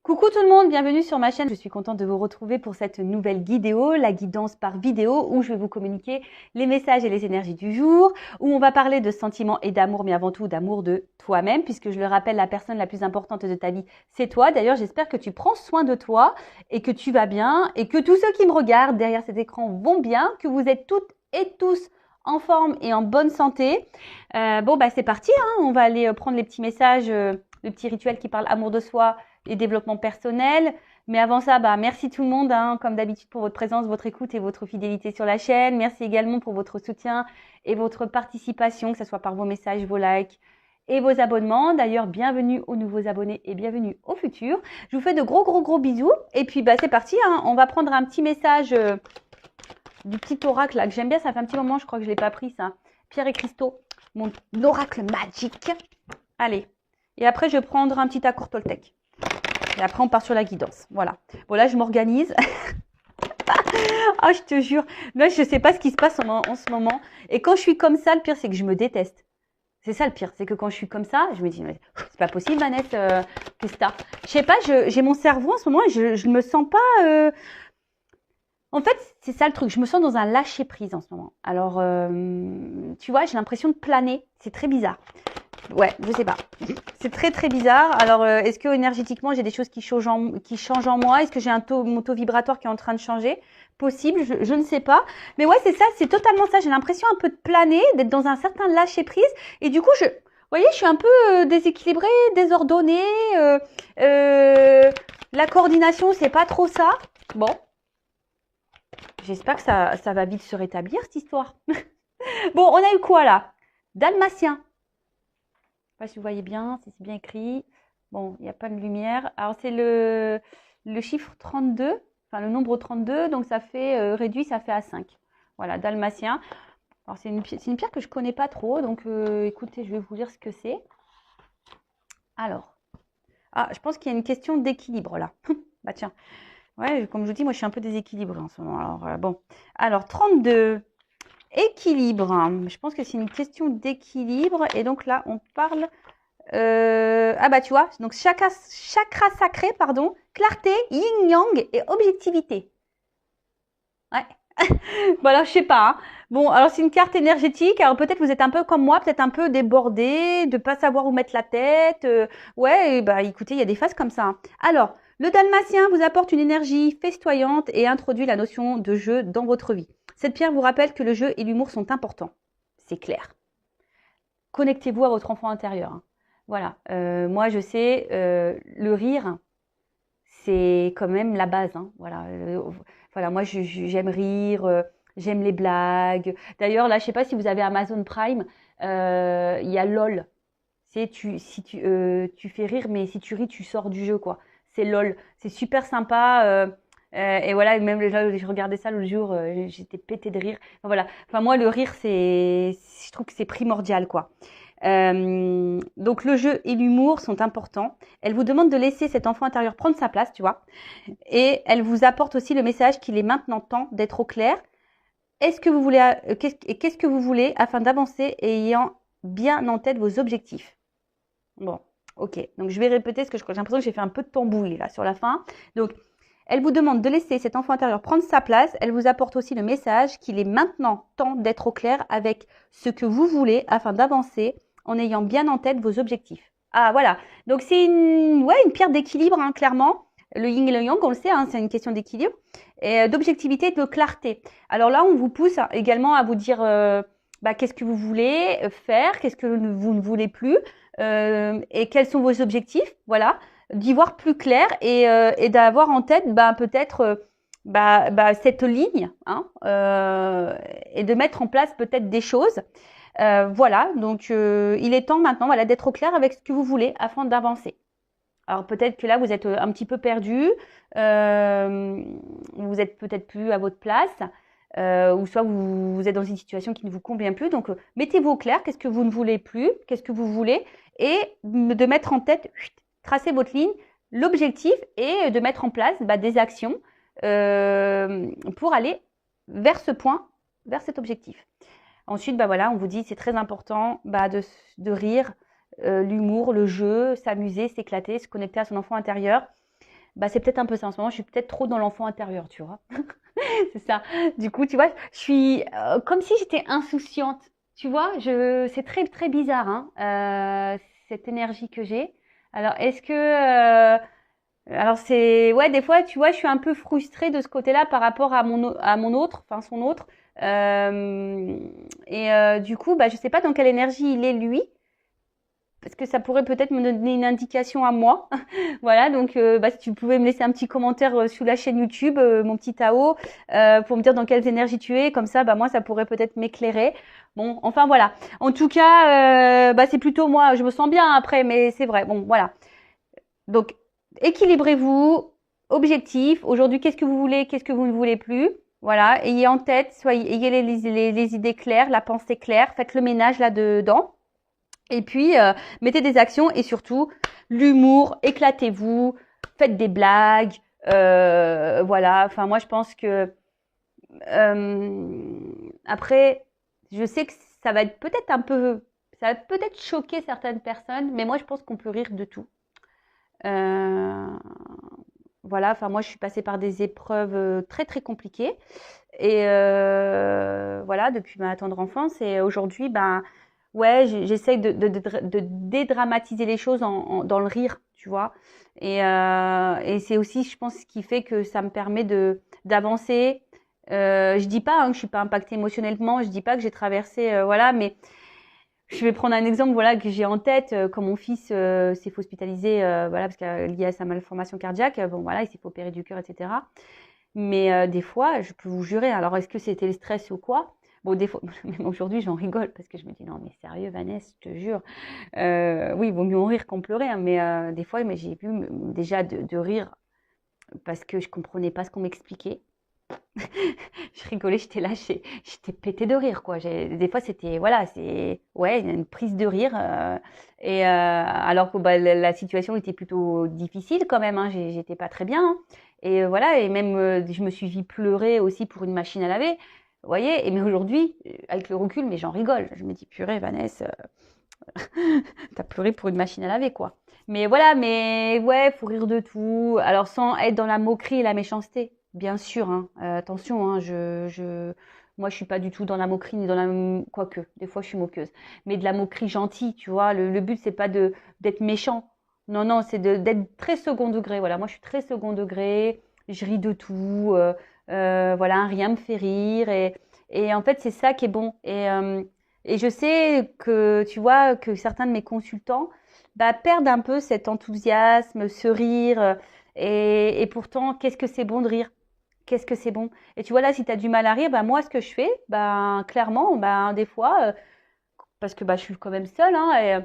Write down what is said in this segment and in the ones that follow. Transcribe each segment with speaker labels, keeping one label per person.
Speaker 1: Coucou tout le monde, bienvenue sur ma chaîne. Je suis contente de vous retrouver pour cette nouvelle guidéo, la guidance par vidéo, où je vais vous communiquer les messages et les énergies du jour, où on va parler de sentiments et d'amour, mais avant tout d'amour de toi-même, puisque je le rappelle, la personne la plus importante de ta vie, c'est toi. D'ailleurs, j'espère que tu prends soin de toi et que tu vas bien et que tous ceux qui me regardent derrière cet écran vont bien, que vous êtes toutes et tous en forme et en bonne santé. C'est parti, hein. On va aller prendre les petits messages, le petit rituel qui parle amour de soi et développement personnel. Mais avant ça, merci tout le monde, hein, comme d'habitude, pour votre présence, votre écoute et votre fidélité sur la chaîne. Merci également pour votre soutien et votre participation, que ce soit par vos messages, vos likes et vos abonnements. D'ailleurs, bienvenue aux nouveaux abonnés et bienvenue aux futurs. Je vous fais de gros bisous. Et puis, c'est parti, hein. On va prendre un petit message du petit oracle là, que j'aime bien. Ça fait un petit moment, je crois que je ne l'ai pas pris, ça. Pierre et Cristaux, mon oracle magique. Allez. Et après, je vais prendre un petit accord Toltec. Et après, on part sur la guidance. Voilà. Bon, là, je m'organise. Ah, je te jure. Là, je ne sais pas ce qui se passe en ce moment. Et quand je suis comme ça, le pire, c'est que je me déteste. C'est ça le pire. C'est que quand je suis comme ça, je me dis, c'est pas possible, Vanessa, qu'est-ce que t'as? Je sais pas, j'ai mon cerveau en ce moment et je ne me sens pas... En fait, c'est ça le truc. Je me sens dans un lâcher-prise en ce moment. Alors, tu vois, j'ai l'impression de planer. C'est très bizarre. Ouais, je sais pas. C'est très bizarre. Alors, est-ce que énergétiquement, j'ai des choses qui changent en moi? Est-ce que j'ai mon taux vibratoire qui est en train de changer? Possible, je ne sais pas. Mais ouais, c'est ça, c'est totalement ça. J'ai l'impression un peu de planer, d'être dans un certain lâcher-prise. Et du coup, vous voyez, je suis un peu déséquilibrée, désordonnée. La coordination, c'est pas trop ça. Bon, j'espère que ça va vite se rétablir, cette histoire. Bon, on a eu quoi là? Dalmatien. Je sais pas si vous voyez bien, si c'est bien écrit. Bon, il n'y a pas de lumière. Alors, c'est le chiffre 32, enfin le nombre 32, donc ça fait réduit, ça fait à 5. Voilà, dalmatien. Alors, c'est une pierre que je ne connais pas trop, donc écoutez, je vais vous lire ce que c'est. Alors, je pense qu'il y a une question d'équilibre là. Bah tiens, ouais, comme je vous dis, moi je suis un peu déséquilibrée en ce moment. Alors, bon. Alors, 32. Équilibre. Je pense que c'est une question d'équilibre. Et donc là, on parle... tu vois, donc chakra sacré, pardon, clarté, yin-yang et objectivité. Ouais. Bon, alors, je sais pas. Hein. Bon, alors, c'est une carte énergétique. Alors, peut-être vous êtes un peu comme moi, peut-être un peu débordé, de pas savoir où mettre la tête. Ouais, écoutez, il y a des phases comme ça. Hein. Alors, le dalmatien vous apporte une énergie festoyante et introduit la notion de jeu dans votre vie. Cette pierre vous rappelle que le jeu et l'humour sont importants. C'est clair. Connectez-vous à votre enfant intérieur. Hein. Voilà. Moi, je sais, le rire, c'est quand même la base. Hein. Voilà, moi, j'aime rire, j'aime les blagues. D'ailleurs, là, je ne sais pas si vous avez Amazon Prime, il y a LOL. Si tu fais rire, mais si tu ris, tu sors du jeu, quoi. C'est LOL. C'est super sympa. Et voilà, même là, je regardais ça l'autre jour, j'étais pétée de rire. Enfin, voilà. Enfin, moi, le rire, je trouve que c'est primordial, quoi. Donc, le jeu et l'humour sont importants. Elle vous demande de laisser cet enfant intérieur prendre sa place, tu vois. Et elle vous apporte aussi le message qu'il est maintenant temps d'être au clair. Qu'est-ce que vous voulez afin d'avancer et ayant bien en tête vos objectifs? Bon, ok. Donc, je vais répéter parce que j'ai l'impression que j'ai fait un peu de tambouille là sur la fin. Donc, elle vous demande de laisser cet enfant intérieur prendre sa place. Elle vous apporte aussi le message qu'il est maintenant temps d'être au clair avec ce que vous voulez afin d'avancer en ayant bien en tête vos objectifs. Ah, voilà. Donc, c'est une pierre d'équilibre, hein, clairement. Le yin et le yang, on le sait, hein, c'est une question d'équilibre et d'objectivité et de clarté. Alors là, on vous pousse également à vous dire qu'est-ce que vous voulez faire, qu'est-ce que vous ne voulez plus et quels sont vos objectifs. Voilà, d'y voir plus clair et d'avoir en tête peut-être cette ligne hein, et de mettre en place peut-être des choses. Voilà, donc il est temps maintenant d'être au clair avec ce que vous voulez afin d'avancer. Alors peut-être que là, vous êtes un petit peu perdu, vous êtes peut-être plus à votre place, ou soit vous êtes dans une situation qui ne vous convient plus. Donc, mettez-vous au clair, qu'est-ce que vous ne voulez plus, qu'est-ce que vous voulez, et de mettre en tête, tracer votre ligne, l'objectif, et de mettre en place des actions pour aller vers ce point, vers cet objectif. Ensuite, on vous dit c'est très important de rire, l'humour, le jeu, s'amuser, s'éclater, se connecter à son enfant intérieur. Bah, c'est peut-être un peu ça en ce moment. Je suis peut-être trop dans l'enfant intérieur, tu vois. C'est ça. Du coup, tu vois, je suis comme si j'étais insouciante. Tu vois, c'est très très bizarre, hein, cette énergie que j'ai. Alors, alors c'est, ouais, des fois, tu vois, je suis un peu frustrée de ce côté-là par rapport à mon autre, enfin son autre. Euh, du coup, bah, je sais pas dans quelle énergie il est lui, parce que ça pourrait peut-être me donner une indication à moi. Voilà, donc bah, si tu pouvais me laisser un petit commentaire sous la chaîne YouTube, mon petit Tao, pour me dire dans quelles énergies tu es, comme ça, bah moi, ça pourrait peut-être m'éclairer. Bon, enfin voilà. En tout cas, bah c'est plutôt moi, je me sens bien après, mais c'est vrai. Bon, voilà. Donc, équilibrez-vous, objectif. Aujourd'hui, qu'est-ce que vous voulez, qu'est-ce que vous ne voulez plus. Voilà, ayez en tête, ayez les idées claires, la pensée claire, faites le ménage là-dedans. Et puis, mettez des actions et surtout, l'humour, éclatez-vous, faites des blagues. Voilà, enfin, moi, je pense que après, je sais que ça va être peut-être ça va peut-être choquer certaines personnes, mais moi, je pense qu'on peut rire de tout. Euh, voilà, enfin, moi, je suis passée par des épreuves très, très compliquées. Et voilà, depuis ma tendre enfance. Et aujourd'hui, ben, ouais, j'essaye de dédramatiser les choses dans le rire, tu vois. Et c'est aussi, je pense, ce qui fait que ça me permet d'avancer. Je dis pas hein, que je suis pas impactée émotionnellement, je dis pas que j'ai traversé, voilà, mais je vais prendre un exemple, voilà, que j'ai en tête, quand mon fils s'est fait hospitaliser, voilà, parce que lié à sa malformation cardiaque, bon, voilà, il s'est fait opérer du cœur, etc. Mais des fois, je peux vous jurer, alors est-ce que c'était le stress ou quoi? Bon, des fois, même aujourd'hui, j'en rigole parce que je me dis non, mais sérieux, Vanessa, je te jure. Oui, il vaut mieux en rire qu'en pleurer, hein, mais des fois, mais j'ai vu déjà de rire parce que je comprenais pas ce qu'on m'expliquait. Je rigolais, j'étais là, j'étais pétée de rire, quoi. Des fois, c'était, voilà, c'est, ouais, une prise de rire. Alors que bah, la situation était plutôt difficile quand même, hein, j'étais pas très bien, hein. Et voilà, et même, je me suis vue pleurer aussi pour une machine à laver. Vous voyez, et mais aujourd'hui, avec le recul, mais j'en rigole. Je me dis, purée, Vanessa, t'as pleuré pour une machine à laver, quoi. Mais voilà, mais ouais, faut rire de tout. Alors sans être dans la moquerie et la méchanceté, bien sûr. Hein. Attention, hein, moi je suis pas du tout dans la moquerie ni dans quoique, des fois je suis moqueuse, mais de la moquerie gentille, tu vois. Le but c'est pas d'être méchant. Non, non, c'est d'être très second degré. Voilà, moi je suis très second degré. Je ris de tout. Voilà, rien me fait rire et en fait c'est ça qui est bon. Et je sais que, tu vois, que certains de mes consultants bah, perdent un peu cet enthousiasme, ce rire. Et pourtant, qu'est-ce que c'est bon de rire? Qu'est-ce que c'est bon? Et tu vois, là, si tu as du mal à rire, bah, moi, ce que je fais, bah, clairement, bah, des fois, parce que bah, je suis quand même seule, hein,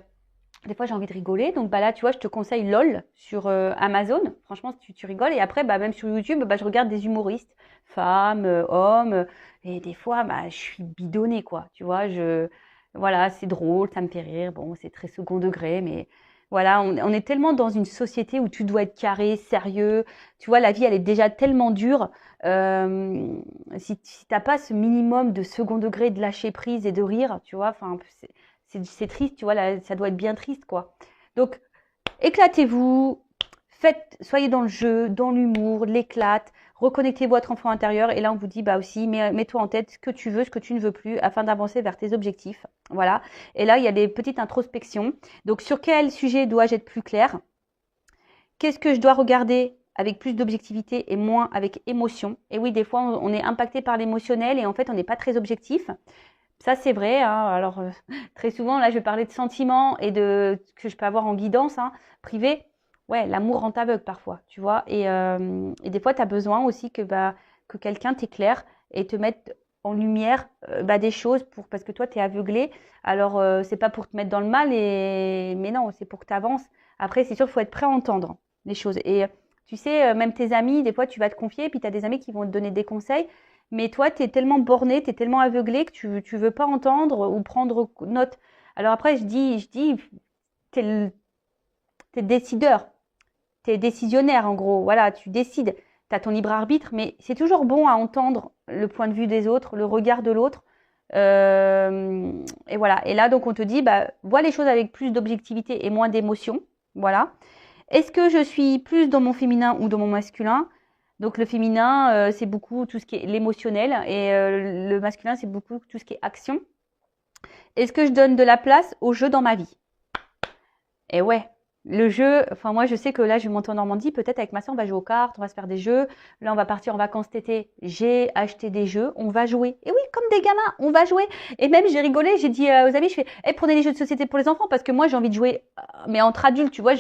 Speaker 1: des fois, j'ai envie de rigoler. Donc bah, là, tu vois, je te conseille LOL sur Amazon. Franchement, tu rigoles. Et après, bah, même sur YouTube, bah, je regarde des humoristes, femmes, hommes. Et des fois, bah, je suis bidonnée, quoi. Tu vois, voilà, c'est drôle, ça me fait rire. Bon, c'est très second degré, mais voilà, on est tellement dans une société où tu dois être carré, sérieux. Tu vois, la vie, elle est déjà tellement dure. Si t'as pas ce minimum de second degré, de lâcher prise et de rire, tu vois, enfin, c'est triste, tu vois, là, ça doit être bien triste, quoi. Donc, éclatez-vous, soyez dans le jeu, dans l'humour, l'éclate, reconnectez votre enfant intérieur. Et là, on vous dit, bah aussi, mets-toi en tête ce que tu veux, ce que tu ne veux plus, afin d'avancer vers tes objectifs. Voilà. Et là, il y a des petites introspections. Donc, sur quel sujet dois-je être plus clair? Qu'est-ce que je dois regarder avec plus d'objectivité et moins avec émotion? Et oui, des fois, on est impacté par l'émotionnel et en fait, on n'est pas très objectif. Ça, c'est vrai. Hein. Alors, très souvent, là, je vais parler de sentiments et de ce que je peux avoir en guidance hein, privée. Ouais, l'amour rend aveugle parfois, tu vois. Et des fois, tu as besoin aussi que quelqu'un t'éclaire et te mette en lumière des choses parce que toi, tu es aveuglé. Alors, c'est pas pour te mettre dans le mal, mais non, c'est pour que tu avances. Après, c'est sûr, il faut être prêt à entendre les choses. Et tu sais, même tes amis, des fois, tu vas te confier, puis tu as des amis qui vont te donner des conseils. Mais toi, tu es tellement borné, tu es tellement aveuglé que tu veux pas entendre ou prendre note. Alors après, tu es décideur, tu es décisionnaire en gros. Voilà, tu décides, tu as ton libre arbitre, mais c'est toujours bon à entendre le point de vue des autres, le regard de l'autre. Et voilà. Et là, donc, on te dit, bah, vois les choses avec plus d'objectivité et moins d'émotion. Voilà. Est-ce que je suis plus dans mon féminin ou dans mon masculin? Donc le féminin, c'est beaucoup tout ce qui est l'émotionnel et le masculin, c'est beaucoup tout ce qui est action. Est-ce que je donne de la place au jeu dans ma vie? Et ouais, le jeu, enfin moi je sais que là je vais monter en Normandie, peut-être avec ma soeur on va jouer aux cartes, on va se faire des jeux. Là on va partir en vacances cet été, j'ai acheté des jeux, on va jouer. Et oui, comme des gamins, on va jouer. Et même j'ai rigolé, j'ai dit aux amis, je fais, prenez des jeux de société pour les enfants parce que moi j'ai envie de jouer, mais entre adultes, tu vois.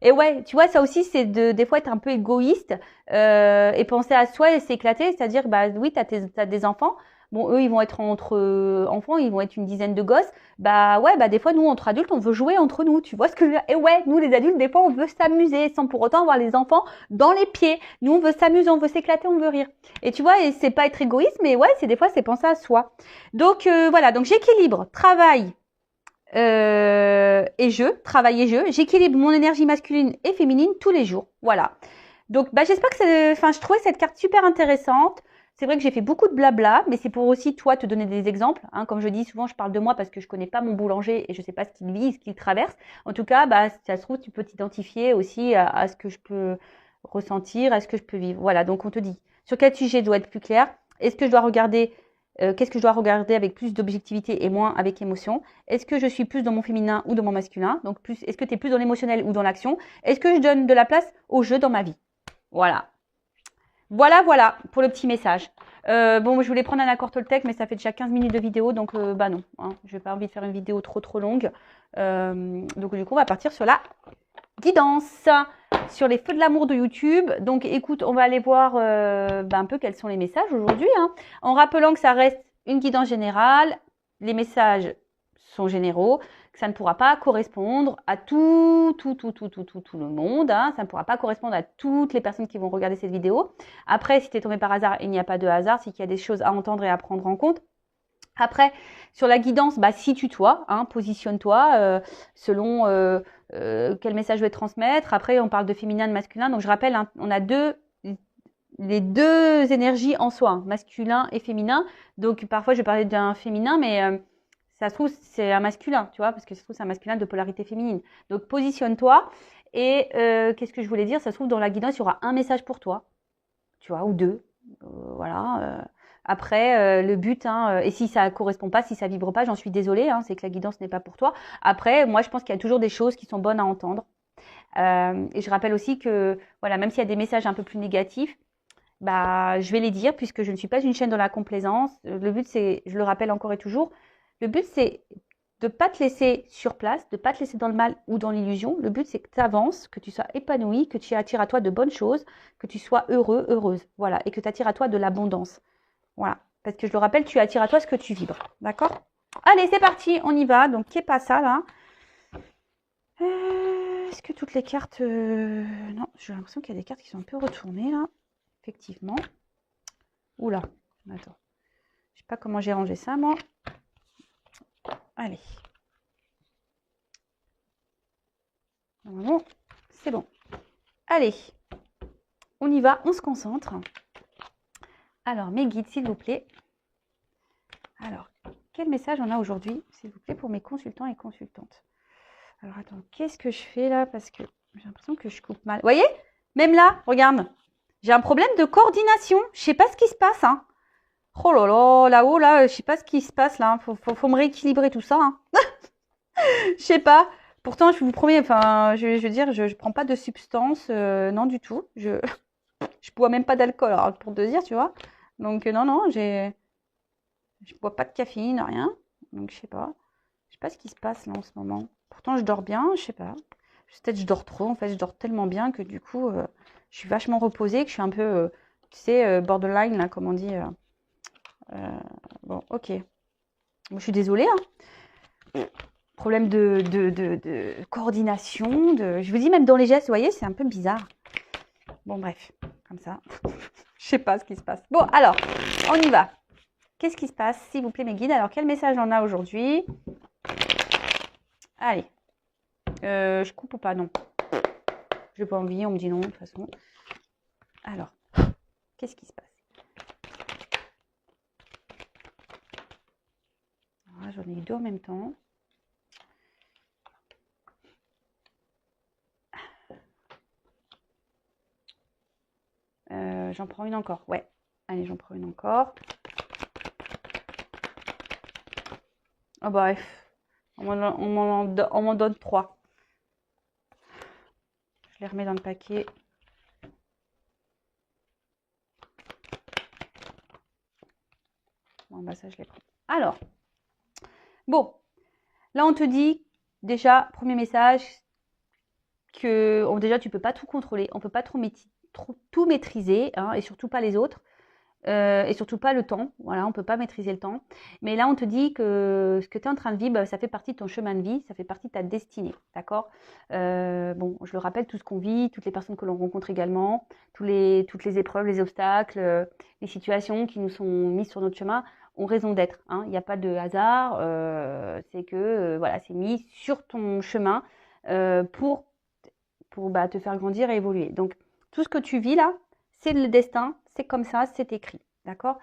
Speaker 1: Et ouais, tu vois, ça aussi c'est des fois être un peu égoïste et penser à soi et s'éclater, c'est-à-dire bah oui, t'as des enfants. Bon, eux, ils vont être entre enfants, ils vont être une dizaine de gosses. Bah ouais, bah des fois, nous, entre adultes, on veut jouer entre nous, tu vois ce que je veux dire? Et ouais, nous, les adultes, des fois, on veut s'amuser sans pour autant avoir les enfants dans les pieds. Nous, on veut s'amuser, on veut s'éclater, on veut rire. Et tu vois, et c'est pas être égoïste, mais ouais, c'est des fois, c'est penser à soi. Donc voilà, donc j'équilibre travail et jeu, travail et jeu. J'équilibre mon énergie masculine et féminine tous les jours. Voilà. Donc, bah, j'espère que je trouvais cette carte super intéressante. C'est vrai que j'ai fait beaucoup de blabla, mais c'est pour aussi toi te donner des exemples. Hein. Comme je dis souvent, je parle de moi parce que je connais pas mon boulanger et je sais pas ce qu'il vit, ce qu'il traverse. En tout cas, bah, si ça se trouve, tu peux t'identifier aussi à ce que je peux ressentir, à ce que je peux vivre. Voilà. Donc, on te dit sur quel sujet je dois être plus clair. Est-ce que je dois regarder qu'est-ce que je dois regarder avec plus d'objectivité et moins avec émotion? Est-ce que je suis plus dans mon féminin ou dans mon masculin? Donc, plus, est-ce que tu es plus dans l'émotionnel ou dans l'action? Est-ce que je donne de la place au jeu dans ma vie? Voilà. Voilà pour le petit message. Bon, je voulais prendre un accord Toltec, mais ça fait déjà 15 minutes de vidéo, donc bah non. Hein, je n'ai pas envie de faire une vidéo trop longue. Donc du coup, on va partir sur la guidance, sur les feux de l'amour de YouTube. Donc écoute, on va aller voir un peu quels sont les messages aujourd'hui. Hein, en rappelant que ça reste une guidance générale. Les messages sont généraux. Ça ne pourra pas correspondre à tout le monde. Hein. Ça ne pourra pas correspondre à toutes les personnes qui vont regarder cette vidéo. Après, si tu es tombé par hasard, il n'y a pas de hasard, c'est qu'il y a des choses à entendre et à prendre en compte. Après, sur la guidance, bah, situe-toi, hein, positionne-toi selon quel message je vais transmettre. Après, on parle de féminin, de masculin. Donc, je rappelle, hein, on a les deux énergies en soi, hein, masculin et féminin. Donc, parfois, je vais parler d'un féminin, mais ça se trouve, c'est un masculin, tu vois, parce que ça se trouve, c'est un masculin de polarité féminine. Donc, positionne-toi. Et qu'est-ce que je voulais dire? Ça se trouve, dans la guidance, il y aura un message pour toi, tu vois, ou deux. Voilà. Après, le but, hein, et si ça correspond pas, si ça vibre pas, j'en suis désolée, hein, c'est que la guidance n'est pas pour toi. Après, moi, je pense qu'il y a toujours des choses qui sont bonnes à entendre. Et je rappelle aussi que, voilà, même s'il y a des messages un peu plus négatifs, bah, je vais les dire puisque je ne suis pas une chaîne dans la complaisance. Le but, c'est, je le rappelle encore et toujours, le but, c'est de ne pas te laisser sur place, de ne pas te laisser dans le mal ou dans l'illusion. Le but, c'est que tu avances, que tu sois épanoui, que tu attires à toi de bonnes choses, que tu sois heureux, heureuse. Voilà. Et que tu attires à toi de l'abondance. Voilà. Parce que je le rappelle, tu attires à toi ce que tu vibres. D'accord? Allez, c'est parti, on y va. Donc, qu'est pas ça là? Est-ce que toutes les cartes. Non, j'ai l'impression qu'il y a des cartes qui sont un peu retournées là. Effectivement. Oula, attends. Je sais pas comment j'ai rangé ça, moi. Allez. Normalement, c'est bon. Allez. On y va, on se concentre. Alors, mes guides, s'il vous plaît. Alors, quel message on a aujourd'hui, s'il vous plaît, pour mes consultants et consultantes? Alors, attends, qu'est-ce que je fais là? Parce que j'ai l'impression que je coupe mal. Vous voyez? Même là, regarde. J'ai un problème de coordination. Je sais pas ce qui se passe, hein. Oh là là, là-haut, là, je sais pas ce qui se passe, là. Faut me rééquilibrer tout ça, hein. Je sais pas. Pourtant, je vous promets, enfin, je veux dire, je prends pas de substance, non du tout. Je bois même pas d'alcool, alors, pour te dire, tu vois. Donc, non, je bois pas de caféine, rien. Donc, je sais pas. Je sais pas ce qui se passe, là, en ce moment. Pourtant, je dors bien, je sais pas. Peut-être je dors trop, en fait, je dors tellement bien que, du coup, je suis vachement reposée, que je suis un peu, tu sais, borderline, là, comme on dit. Bon, ok. Bon, je suis désolée, hein. Problème de coordination, je vous dis même dans les gestes, vous voyez, c'est un peu bizarre. Bon, bref, comme ça. Je sais pas ce qui se passe. Bon, alors, on y va. Qu'est-ce qui se passe, s'il vous plaît, mes guides? Alors, quel message on a aujourd'hui? Allez. Je coupe ou pas? Non. Je n'ai pas envie, on me dit non, de toute façon. Alors, qu'est-ce qui se passe? J'en ai eu deux en même temps. j'en prends une encore. Ouais. Allez, j'en prends une encore. Oh bah, on m'en donne 3. Je les remets dans le paquet. Bon, bah ça, je les prends. Alors, bon, là, on te dit, déjà, premier message, que déjà, tu peux pas tout contrôler. On peut pas tout maîtriser, hein, et surtout pas les autres. Et surtout pas le temps. Voilà, on peut pas maîtriser le temps. Mais là, on te dit que ce que tu es en train de vivre, ça fait partie de ton chemin de vie, ça fait partie de ta destinée. D'accord? Bon, je le rappelle, tout ce qu'on vit, toutes les personnes que l'on rencontre également, toutes les épreuves, les obstacles, les situations qui nous sont mises sur notre chemin ont raison d'être. Hein. Il n'y a pas de hasard. C'est que voilà, c'est mis sur ton chemin pour te faire grandir et évoluer. Donc, tout ce que tu vis là, c'est le destin, c'est comme ça, c'est écrit. D'accord?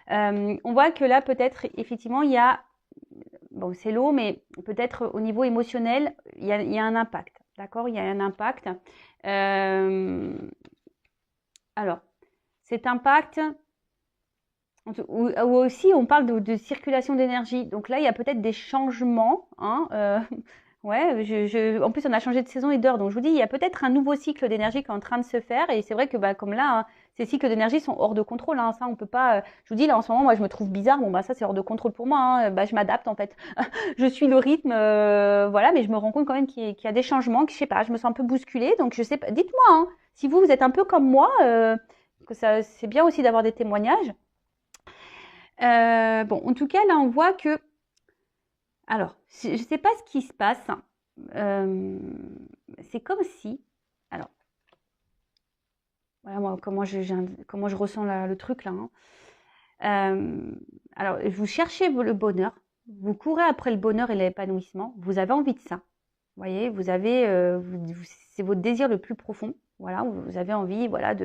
Speaker 1: On voit que là, peut-être, effectivement, il y a, bon, c'est l'eau, mais peut-être au niveau émotionnel, il y a un impact. D'accord? Il y a un impact. Alors, cet impact, ou aussi, on parle de circulation d'énergie. Donc là, il y a peut-être des changements. Hein, ouais, en plus, on a changé de saison et d'heure. Donc, je vous dis, il y a peut-être un nouveau cycle d'énergie qui est en train de se faire. Et c'est vrai que, comme là, hein, ces cycles d'énergie sont hors de contrôle. Hein, ça, on peut pas. Je vous dis, là, en ce moment, moi, je me trouve bizarre. Bon, ça, c'est hors de contrôle pour moi. Hein, je m'adapte, en fait. Je suis le rythme. Voilà, mais je me rends compte quand même qu'il y a des changements. Que je sais pas, je me sens un peu bousculée. Donc, je sais pas. Dites-moi, hein, si vous êtes un peu comme moi, que ça, c'est bien aussi d'avoir des témoignages. Bon, en tout cas, là, on voit que. Alors, je ne sais pas ce qui se passe. C'est comme si. Alors, voilà moi, comment je ressens le truc là. Hein. Alors, vous cherchez le bonheur. Vous courez après le bonheur et l'épanouissement. Vous avez envie de ça. Vous voyez, vous avez. C'est votre désir le plus profond. Voilà, vous avez envie, voilà,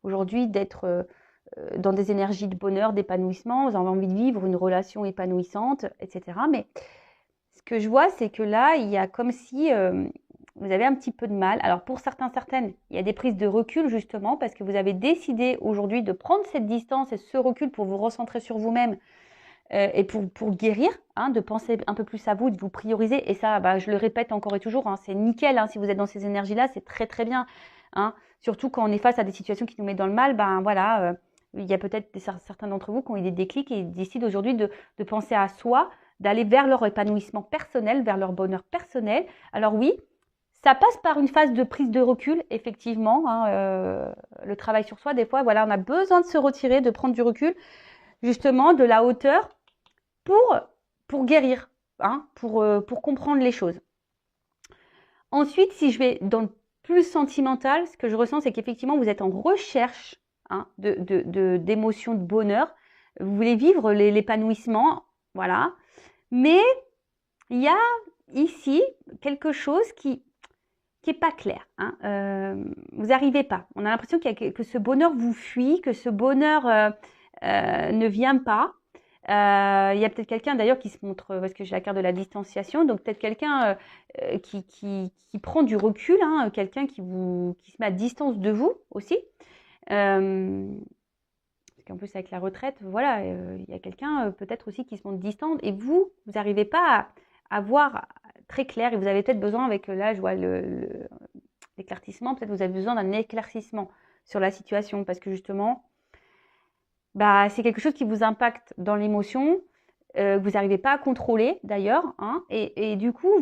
Speaker 1: aujourd'hui d'être. Dans des énergies de bonheur, d'épanouissement, vous avez envie de vivre une relation épanouissante, etc. Mais ce que je vois, c'est que là, il y a comme si vous avez un petit peu de mal. Alors pour certaines, il y a des prises de recul justement parce que vous avez décidé aujourd'hui de prendre cette distance et ce recul pour vous recentrer sur vous-même et pour guérir, hein, de penser un peu plus à vous, de vous prioriser. Et ça, je le répète encore et toujours, hein, c'est nickel. Hein, si vous êtes dans ces énergies-là, c'est très très bien. Hein, surtout quand on est face à des situations qui nous mettent dans le mal, voilà. Il y a peut-être certains d'entre vous qui ont eu des déclics et décident aujourd'hui de penser à soi, d'aller vers leur épanouissement personnel, vers leur bonheur personnel. Alors oui, ça passe par une phase de prise de recul, effectivement. Hein, le travail sur soi, des fois, voilà, on a besoin de se retirer, de prendre du recul, justement, de la hauteur pour guérir, hein, pour comprendre les choses. Ensuite, si je vais dans le plus sentimental, ce que je ressens, c'est qu'effectivement, vous êtes en recherche, hein, d'émotions, de bonheur. Vous voulez vivre l'épanouissement, voilà. Mais il y a ici quelque chose qui est pas clair. Hein. Vous n'arrivez pas. On a l'impression que ce bonheur vous fuit, que ce bonheur ne vient pas. Il y a peut-être quelqu'un d'ailleurs qui se montre, parce que j'ai la carte de la distanciation, donc peut-être quelqu'un qui prend du recul, hein, quelqu'un qui se met à distance de vous aussi. Parce qu'en plus avec la retraite, voilà, il y a quelqu'un peut-être aussi qui se montre distant et vous n'arrivez pas à voir très clair et vous avez peut-être besoin avec, là je vois l'éclaircissement, peut-être vous avez besoin d'un éclaircissement sur la situation parce que justement, c'est quelque chose qui vous impacte dans l'émotion, vous n'arrivez pas à contrôler d'ailleurs, hein, et du coup,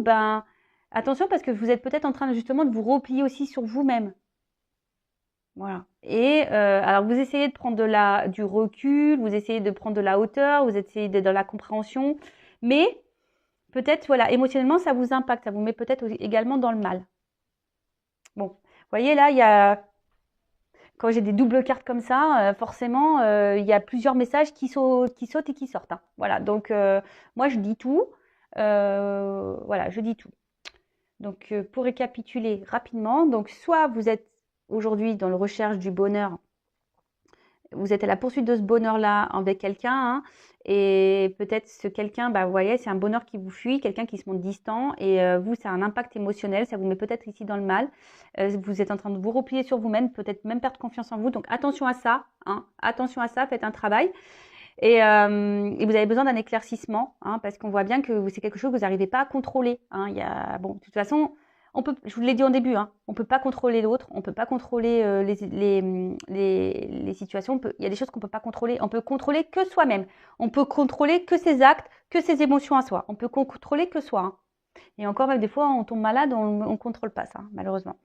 Speaker 1: attention parce que vous êtes peut-être en train justement de vous replier aussi sur vous-même. Voilà. Et alors vous essayez de prendre du recul, vous essayez de prendre de la hauteur, vous essayez d'être dans la compréhension, mais peut-être, voilà, émotionnellement, ça vous impacte, ça vous met peut-être également dans le mal. Bon, vous voyez là, quand j'ai des doubles cartes comme ça, forcément, il y a plusieurs messages qui sautent et qui sortent. Hein. Voilà, donc moi je dis tout. Voilà, je dis tout. Donc pour récapituler rapidement, donc soit vous êtes aujourd'hui dans la recherche du bonheur vous êtes à la poursuite de ce bonheur-là avec quelqu'un, hein, et peut-être ce quelqu'un, bah, vous voyez, c'est un bonheur qui vous fuit, quelqu'un qui se montre distant, et vous, ça a un impact émotionnel, ça vous met peut-être ici dans le mal. Vous êtes en train de vous replier sur vous-même, peut-être même perdre confiance en vous. Donc attention à ça, hein, attention à ça, faites un travail. Et vous avez besoin d'un éclaircissement, hein, parce qu'on voit bien que c'est quelque chose que vous n'arrivez pas à contrôler. Hein. Bon, de toute façon, je vous l'ai dit en début, hein, on ne peut pas contrôler l'autre, on ne peut pas contrôler les situations. Il y a des choses qu'on ne peut pas contrôler. On peut contrôler que soi-même. On peut contrôler que ses actes, que ses émotions à soi. On peut contrôler que soi. Hein. Et encore, même des fois, on tombe malade, on ne contrôle pas ça, malheureusement.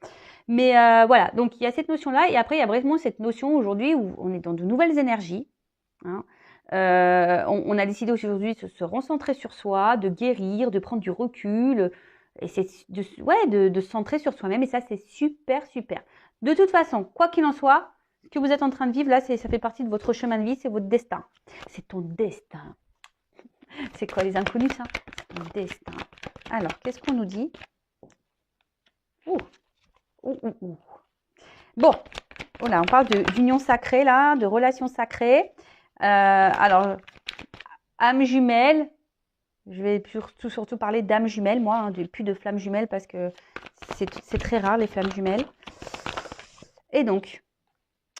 Speaker 1: Mais voilà, donc il y a cette notion-là. Et après, il y a vraiment cette notion aujourd'hui où on est dans de nouvelles énergies. Hein. On a décidé aujourd'hui de se recentrer sur soi, de guérir, de prendre du recul, et c'est de se centrer sur soi-même, et ça c'est super, super. De toute façon, quoi qu'il en soit, ce que vous êtes en train de vivre là, ça fait partie de votre chemin de vie, c'est votre destin. C'est ton destin. C'est quoi les inconnus, ça? C'est ton destin. Alors, qu'est-ce qu'on nous dit? Bon, voilà, on parle d'union sacrée là, de relations sacrées. Alors, âme jumelle, je vais surtout parler d'âme jumelle, moi, hein, plus de flammes jumelles parce que c'est très rare les flammes jumelles. Et donc,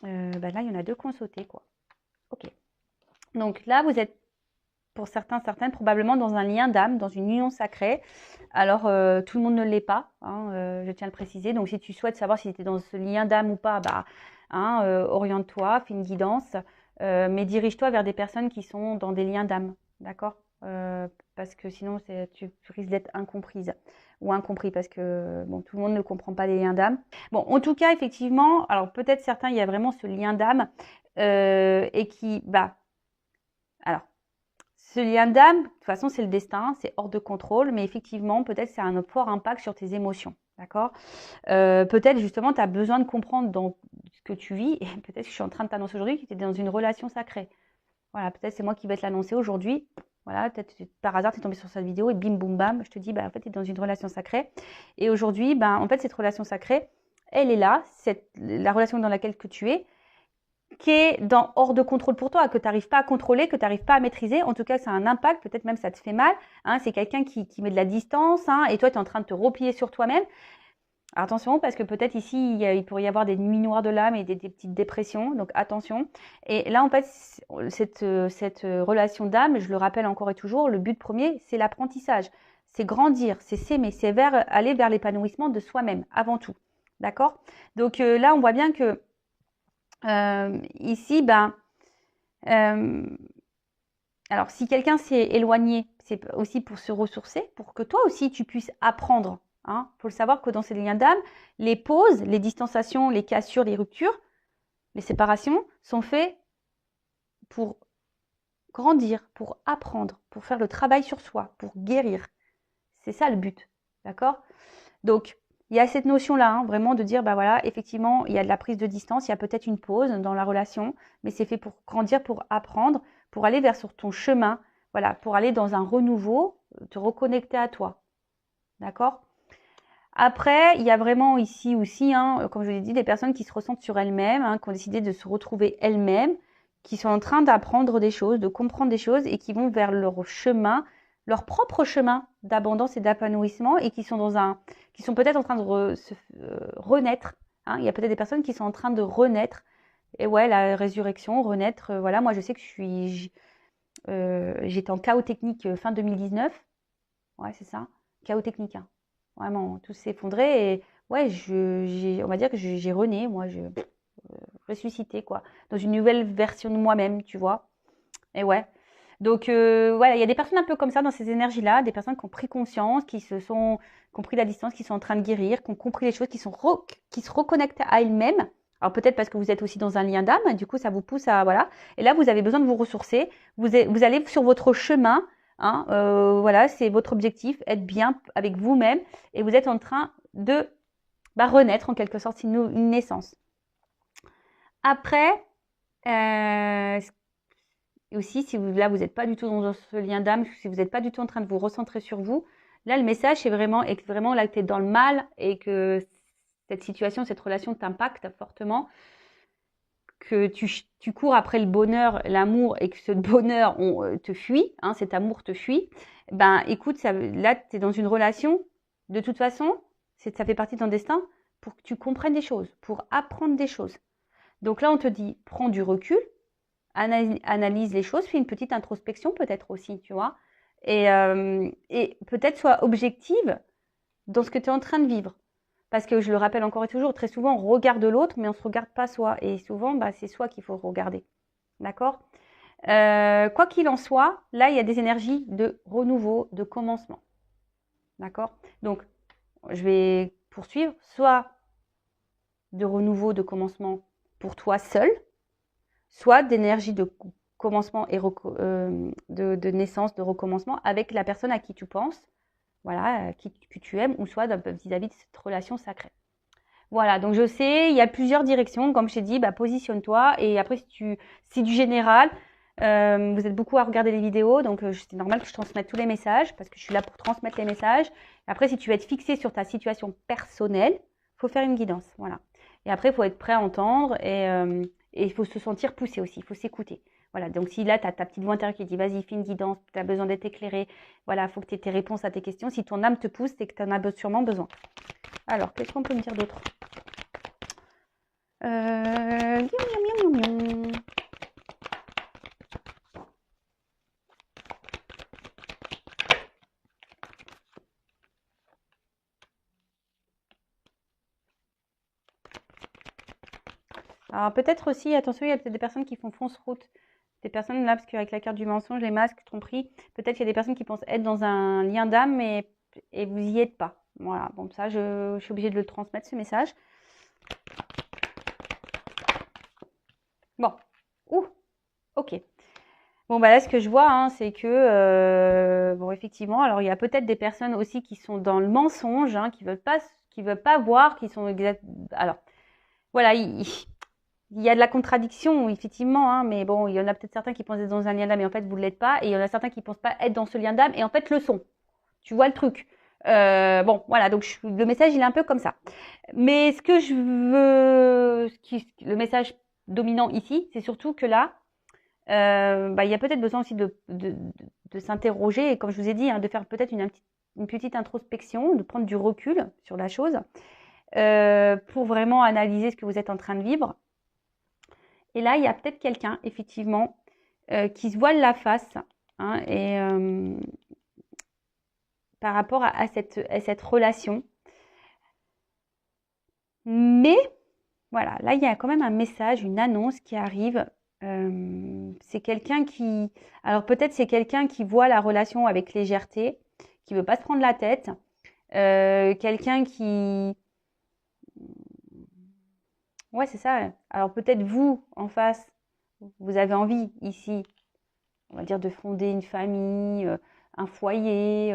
Speaker 1: là, il y en a deux qui ont sauté, quoi. Ok. Donc là, vous êtes, pour certaines, probablement dans un lien d'âme, dans une union sacrée. Alors, tout le monde ne l'est pas, hein, je tiens à le préciser. Donc, si tu souhaites savoir si tu es dans ce lien d'âme ou pas, oriente-toi, fais une guidance. Mais dirige-toi vers des personnes qui sont dans des liens d'âme, d'accord? Parce que sinon, tu risques d'être incomprise ou incompris parce que bon, tout le monde ne comprend pas les liens d'âme. Bon, en tout cas, effectivement, alors peut-être certains, il y a vraiment ce lien d'âme et qui, alors, ce lien d'âme, de toute façon, c'est le destin, c'est hors de contrôle, mais effectivement, peut-être c'est un fort impact sur tes émotions, d'accord? Peut-être justement, tu as besoin de comprendre dans ce que tu vis, et peut-être que je suis en train de t'annoncer aujourd'hui que tu es dans une relation sacrée. Voilà, peut-être c'est moi qui vais te l'annoncer aujourd'hui. Voilà, peut-être par hasard, tu es tombé sur cette vidéo et bim, boum, bam, je te dis, en fait, tu es dans une relation sacrée. Et aujourd'hui, en fait, cette relation sacrée, elle est là, la relation dans laquelle que tu es, qui est hors de contrôle pour toi, que tu n'arrives pas à contrôler, que tu n'arrives pas à maîtriser. En tout cas, ça a un impact, peut-être même ça te fait mal. Hein, c'est quelqu'un qui met de la distance, hein, et toi, tu es en train de te replier sur toi-même. Alors, attention, parce que peut-être ici, il pourrait y avoir des nuits noires de l'âme et des petites dépressions, donc attention. Et là, en fait, cette relation d'âme, je le rappelle encore et toujours, le but premier, c'est l'apprentissage, c'est grandir, c'est s'aimer, c'est aller vers l'épanouissement de soi-même, avant tout. D'accord? Donc là, on voit bien que ici, alors si quelqu'un s'est éloigné, c'est aussi pour se ressourcer, pour que toi aussi, tu puisses apprendre. Hein. Faut le savoir que dans ces liens d'âme, les pauses, les distanciations, les cassures, les ruptures, les séparations sont faits pour grandir, pour apprendre, pour faire le travail sur soi, pour guérir. C'est ça le but, d'accord? Donc, il y a cette notion-là, hein, vraiment de dire, voilà, effectivement, il y a de la prise de distance, il y a peut-être une pause dans la relation, mais c'est fait pour grandir, pour apprendre, pour aller vers sur ton chemin, voilà, pour aller dans un renouveau, te reconnecter à toi, d'accord? Après, il y a vraiment ici aussi, hein, comme je l'ai dit, des personnes qui se ressentent sur elles-mêmes, hein, qui ont décidé de se retrouver elles-mêmes, qui sont en train d'apprendre des choses, de comprendre des choses et qui vont vers leur chemin, leur propre chemin d'abondance et d'épanouissement et qui sont peut-être en train de se renaître. Hein. Il y a peut-être des personnes qui sont en train de renaître. Et ouais, la résurrection, renaître. Voilà, moi je sais que j'étais en chaos technique fin 2019. Ouais, c'est ça, chaos technique. Hein. Vraiment, tout s'est effondré et ouais, on va dire que j'ai rené, moi, ressuscité, quoi, dans une nouvelle version de moi-même, tu vois. Et ouais. Donc, voilà, il y a des personnes un peu comme ça dans ces énergies-là, des personnes qui ont pris conscience, qui ont pris la distance, qui sont en train de guérir, qui ont compris les choses, qui se reconnectent à elles-mêmes. Alors peut-être parce que vous êtes aussi dans un lien d'âme, du coup ça vous pousse à voilà. Et là vous avez besoin de vous ressourcer. Vous allez sur votre chemin. Hein, voilà, c'est votre objectif, être bien avec vous-même et vous êtes en train de renaître en quelque sorte, c'est une naissance. Après, aussi, si vous n'êtes pas du tout dans ce lien d'âme, si vous n'êtes pas du tout en train de vous recentrer sur vous, là le message c'est vraiment là que tu es dans le mal et que cette situation, cette relation t'impacte fortement. que tu cours après le bonheur, l'amour, et que ce bonheur te fuit, hein, cet amour te fuit, ben écoute, là, tu es dans une relation, de toute façon, ça fait partie de ton destin pour que tu comprennes des choses, pour apprendre des choses. Donc là, on te dit, prends du recul, analyse les choses, fais une petite introspection peut-être aussi, tu vois, et peut-être sois objective dans ce que tu es en train de vivre. Parce que je le rappelle encore et toujours, très souvent, on regarde l'autre, mais on ne se regarde pas soi. Et souvent, bah, c'est soi qu'il faut regarder. D'accord? Quoi qu'il en soit, là, il y a des énergies de renouveau, de commencement. D'accord? Donc, je vais poursuivre. Soit de renouveau, de commencement pour toi seul, soit d'énergie de commencement et de naissance, de recommencement avec la personne à qui tu penses, voilà, que tu aimes, ou soit vis-à-vis de cette relation sacrée. Voilà, donc je sais, il y a plusieurs directions. Comme je t'ai dit, bah, positionne-toi. Et après, si c'est du général, vous êtes beaucoup à regarder les vidéos, donc c'est normal que je transmette tous les messages, parce que je suis là pour transmettre les messages. Après, si tu veux être fixé sur ta situation personnelle, il faut faire une guidance. Voilà. Et après, il faut être prêt à entendre et il faut se sentir poussé aussi, il faut s'écouter. Voilà, donc si là, tu as ta petite voix intérieure qui dit vas-y, fais une guidance, tu as besoin d'être éclairé, voilà, il faut que tu aies tes réponses à tes questions. Si ton âme te pousse, c'est que tu en as sûrement besoin. Alors, qu'est-ce qu'on peut me dire d'autre? Alors peut-être aussi, attention, il y a peut-être des personnes qui font fausse route. Des personnes là, parce qu'avec la carte du mensonge, les masques, tromperie, peut-être qu'il y a des personnes qui pensent être dans un lien d'âme et vous y êtes pas. Voilà, bon ça, je suis obligée de le transmettre, ce message. Bon, ouh, ok. Bon, bah là, ce que je vois, hein, c'est que, bon, effectivement, alors il y a peut-être des personnes aussi qui sont dans le mensonge, hein, qui veulent pas voir, qui sont exact. Alors, voilà, il y a de la contradiction, effectivement, hein, mais bon, il y en a peut-être certains qui pensent être dans un lien d'âme et en fait, vous ne l'êtes pas, et il y en a certains qui ne pensent pas être dans ce lien d'âme et en fait, le sont. Tu vois le truc. Bon, voilà, donc le message, il est un peu comme ça. Mais ce que je veux, le message dominant ici, c'est surtout que là, bah, il y a peut-être besoin aussi de s'interroger, et comme je vous ai dit, hein, de faire peut-être une petite introspection, de prendre du recul sur la chose, pour vraiment analyser ce que vous êtes en train de vivre. Et là, il y a peut-être quelqu'un, effectivement, qui se voile la face, hein, et par rapport à cette relation. Mais, voilà, là, il y a quand même un message, une annonce qui arrive. C'est quelqu'un qui... Alors, peut-être c'est quelqu'un qui voit la relation avec légèreté, qui ne veut pas se prendre la tête. Quelqu'un qui... Ouais, c'est ça. Alors, peut-être vous, en face, vous avez envie, ici, on va dire, de fonder une famille, un foyer,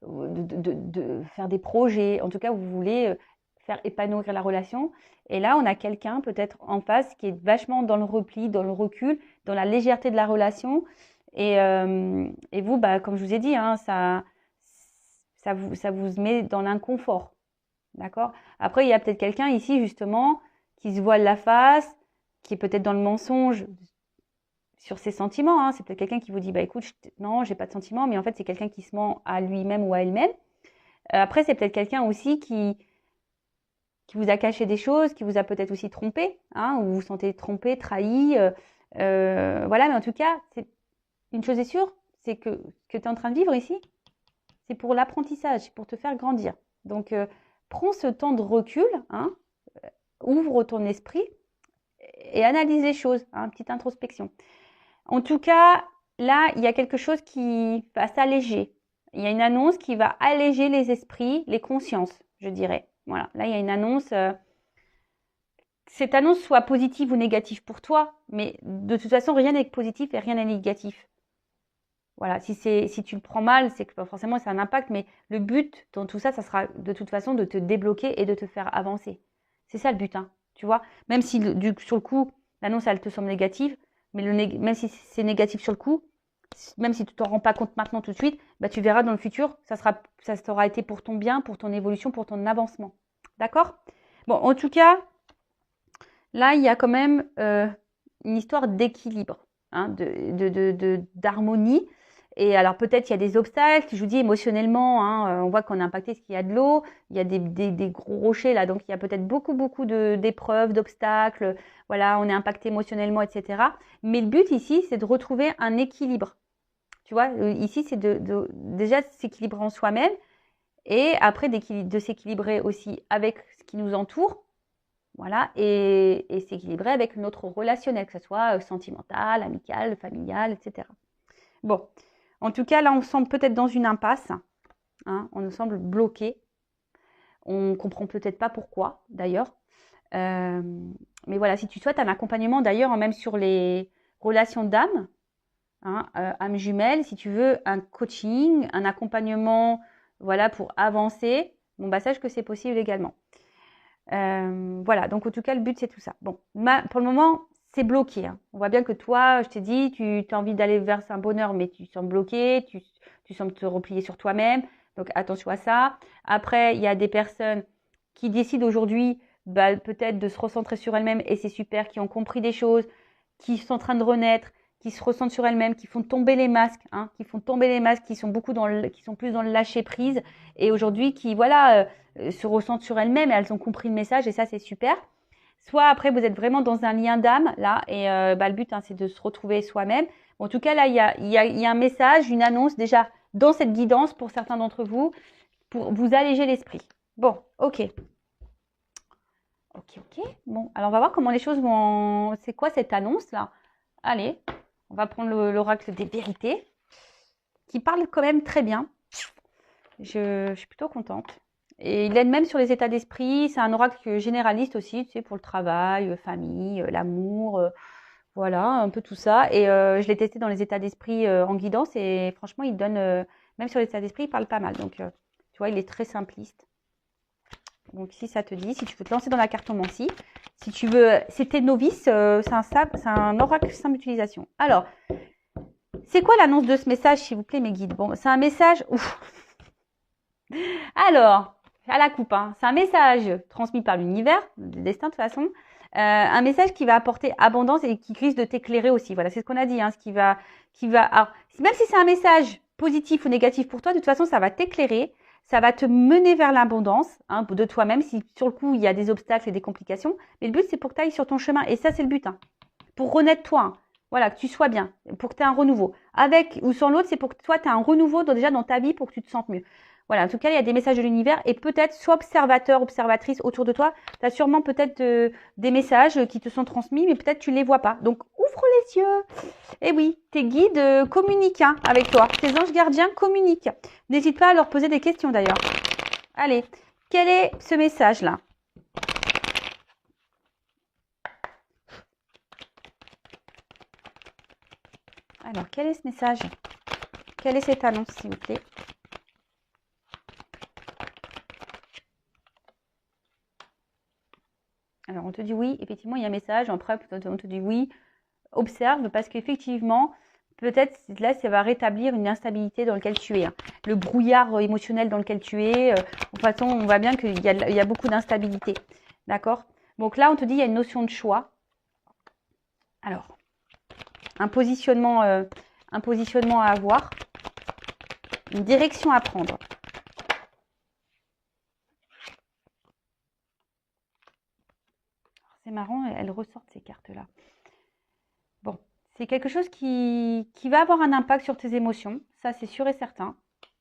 Speaker 1: de faire des projets. En tout cas, vous voulez faire épanouir la relation. Et là, on a quelqu'un peut-être en face qui est vachement dans le repli, dans le recul, dans la légèreté de la relation. Et vous, bah, comme je vous ai dit, hein, ça vous met dans l'inconfort. D'accord? Après, il y a peut-être quelqu'un ici, justement, qui se voile la face, qui est peut-être dans le mensonge sur ses sentiments. Hein. C'est peut-être quelqu'un qui vous dit, bah écoute, non, j'ai pas de sentiments, mais en fait, c'est quelqu'un qui se ment à lui-même ou à elle-même. Après, c'est peut-être quelqu'un aussi qui vous a caché des choses, qui vous a peut-être aussi trompé, hein, ou vous vous sentez trompé, trahi. Voilà, mais en tout cas, une chose est sûre, c'est que ce que tu es en train de vivre ici, c'est pour l'apprentissage, c'est pour te faire grandir. Donc, prends ce temps de recul, hein, ouvre ton esprit et analyse les choses, hein, petite introspection. En tout cas, là, il y a quelque chose qui va s'alléger. Il y a une annonce qui va alléger les esprits, les consciences, je dirais. Voilà, là, il y a une annonce. Cette annonce soit positive ou négative pour toi, mais de toute façon, rien n'est positif et rien n'est négatif. Voilà, si tu le prends mal, c'est que forcément, ça a un impact, mais le but dans tout ça, ça sera de toute façon de te débloquer et de te faire avancer. C'est ça le but, hein, tu vois. Même si sur le coup, l'annonce, elle te semble négative, mais même si c'est négatif sur le coup, même si tu t'en rends pas compte maintenant tout de suite, bah, tu verras dans le futur, ça t'aura été pour ton bien, pour ton évolution, pour ton avancement. D'accord? Bon, en tout cas, là, il y a quand même une histoire d'équilibre, hein, d'harmonie. Et alors peut-être il y a des obstacles, je vous dis émotionnellement, hein, on voit qu'on est impacté parce qu'il y a de l'eau, il y a des gros rochers là, donc il y a peut-être beaucoup d'épreuves, d'obstacles, voilà, on est impacté émotionnellement, etc. Mais le but ici, c'est de retrouver un équilibre. Tu vois, ici, c'est déjà s'équilibrer en soi-même et après de s'équilibrer aussi avec ce qui nous entoure, voilà, et s'équilibrer avec notre relationnel, que ce soit sentimental, amical, familial, etc. Bon, en tout cas, là, on semble peut-être dans une impasse, hein, on nous semble bloqué. On ne comprend peut-être pas pourquoi, d'ailleurs. Mais voilà, si tu souhaites un accompagnement, d'ailleurs, même sur les relations d'âme, hein, âme jumelle, si tu veux un coaching, un accompagnement, voilà, pour avancer, bon, bah, sache que c'est possible également. Voilà, donc en tout cas, le but, c'est tout ça. Bon, pour le moment, c'est bloqué, hein. On voit bien que toi, je t'ai dit, tu as envie d'aller vers un bonheur, mais tu sembles bloqué, tu sembles te replier sur toi-même. Donc, attention à ça. Après, il y a des personnes qui décident aujourd'hui, bah, peut-être de se recentrer sur elles-mêmes, et c'est super, qui ont compris des choses, qui sont en train de renaître, qui se ressentent sur elles-mêmes, qui font tomber les masques, hein, qui font tomber les masques, qui sont qui sont plus dans le lâcher prise, et aujourd'hui qui, voilà, se ressentent sur elles-mêmes, et elles ont compris le message, et ça c'est super. Soit après vous êtes vraiment dans un lien d'âme là, et bah, le but, hein, c'est de se retrouver soi-même. Bon, en tout cas là, il y a un message, une annonce déjà dans cette guidance pour certains d'entre vous, pour vous alléger l'esprit. Bon, ok. Ok. Bon, alors on va voir comment les choses vont. C'est quoi cette annonce là? Allez, on va prendre l'oracle des vérités, qui parle quand même très bien. Je suis plutôt contente. Et il aide même sur les états d'esprit. C'est un oracle généraliste aussi, tu sais, pour le travail, famille, l'amour, voilà, un peu tout ça. Et je l'ai testé dans les états d'esprit en guidance et franchement, il donne, même sur les états d'esprit, il parle pas mal. Donc, tu vois, il est très simpliste. Donc, si ça te dit, si tu veux te lancer dans la cartomancie, si tu veux, si t'es novice, c'est un oracle simple d'utilisation. Alors, c'est quoi l'annonce de ce message, s'il vous plaît, mes guides? Bon, c'est un message. Ouf. Alors, à la coupe, hein. C'est un message transmis par l'univers, le destin de toute façon. Un message qui va apporter abondance et qui risque de t'éclairer aussi. Voilà, c'est ce qu'on a dit, hein, alors, même si c'est un message positif ou négatif pour toi, de toute façon, ça va t'éclairer, ça va te mener vers l'abondance, hein, de toi-même. Si sur le coup, il y a des obstacles et des complications, mais le but, c'est pour que tu ailles sur ton chemin. Et ça, c'est le but, hein. Pour renaître toi, hein. Voilà, que tu sois bien, pour que tu aies un renouveau. Avec ou sans l'autre, c'est pour que toi, tu aies un renouveau déjà dans ta vie pour que tu te sentes mieux. Voilà, en tout cas, il y a des messages de l'univers et peut-être, sois observateur, observatrice autour de toi. Tu as sûrement peut-être des messages qui te sont transmis, mais peut-être tu ne les vois pas. Donc, ouvre les yeux. Et oui, tes guides communiquent, hein, avec toi. Tes anges gardiens communiquent. N'hésite pas à leur poser des questions d'ailleurs. Allez, quel est ce message-là? Alors, quel est ce message? Quelle est cette annonce, s'il vous plaît? Alors, on te dit oui, effectivement, il y a un message. Après, on te dit oui, observe, parce qu'effectivement, peut-être là, ça va rétablir une instabilité dans laquelle tu es, hein. Le brouillard émotionnel dans lequel tu es. De toute façon, on voit bien qu'il y a beaucoup d'instabilité. D'accord? Donc là, on te dit il y a une notion de choix. Alors, un positionnement à avoir, une direction à prendre. C'est marrant, elles ressortent ces cartes-là. Bon, c'est quelque chose qui va avoir un impact sur tes émotions, ça c'est sûr et certain.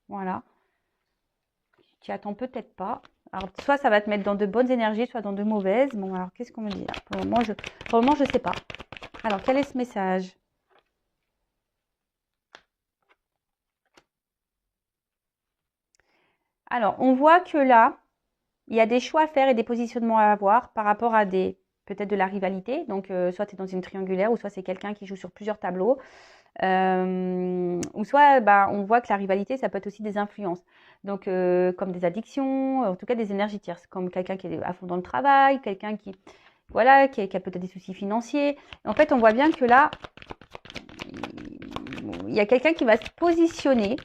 Speaker 1: Voilà. Tu attends peut-être pas. Alors, soit ça va te mettre dans de bonnes énergies, soit dans de mauvaises. Bon, alors qu'est-ce qu'on me dit là? Pour le moment, je ne sais pas. Alors, quel est ce message? Alors, on voit que là, il y a des choix à faire et des positionnements à avoir par rapport à peut-être de la rivalité. Donc, soit tu es dans une triangulaire, ou soit c'est quelqu'un qui joue sur plusieurs tableaux. Ou soit, bah, on voit que la rivalité, ça peut être aussi des influences. Donc, comme des addictions, en tout cas des énergies tierces, comme quelqu'un qui est à fond dans le travail, quelqu'un qui, voilà, qui a peut-être des soucis financiers. Et en fait, on voit bien que là, il y a quelqu'un qui va se positionner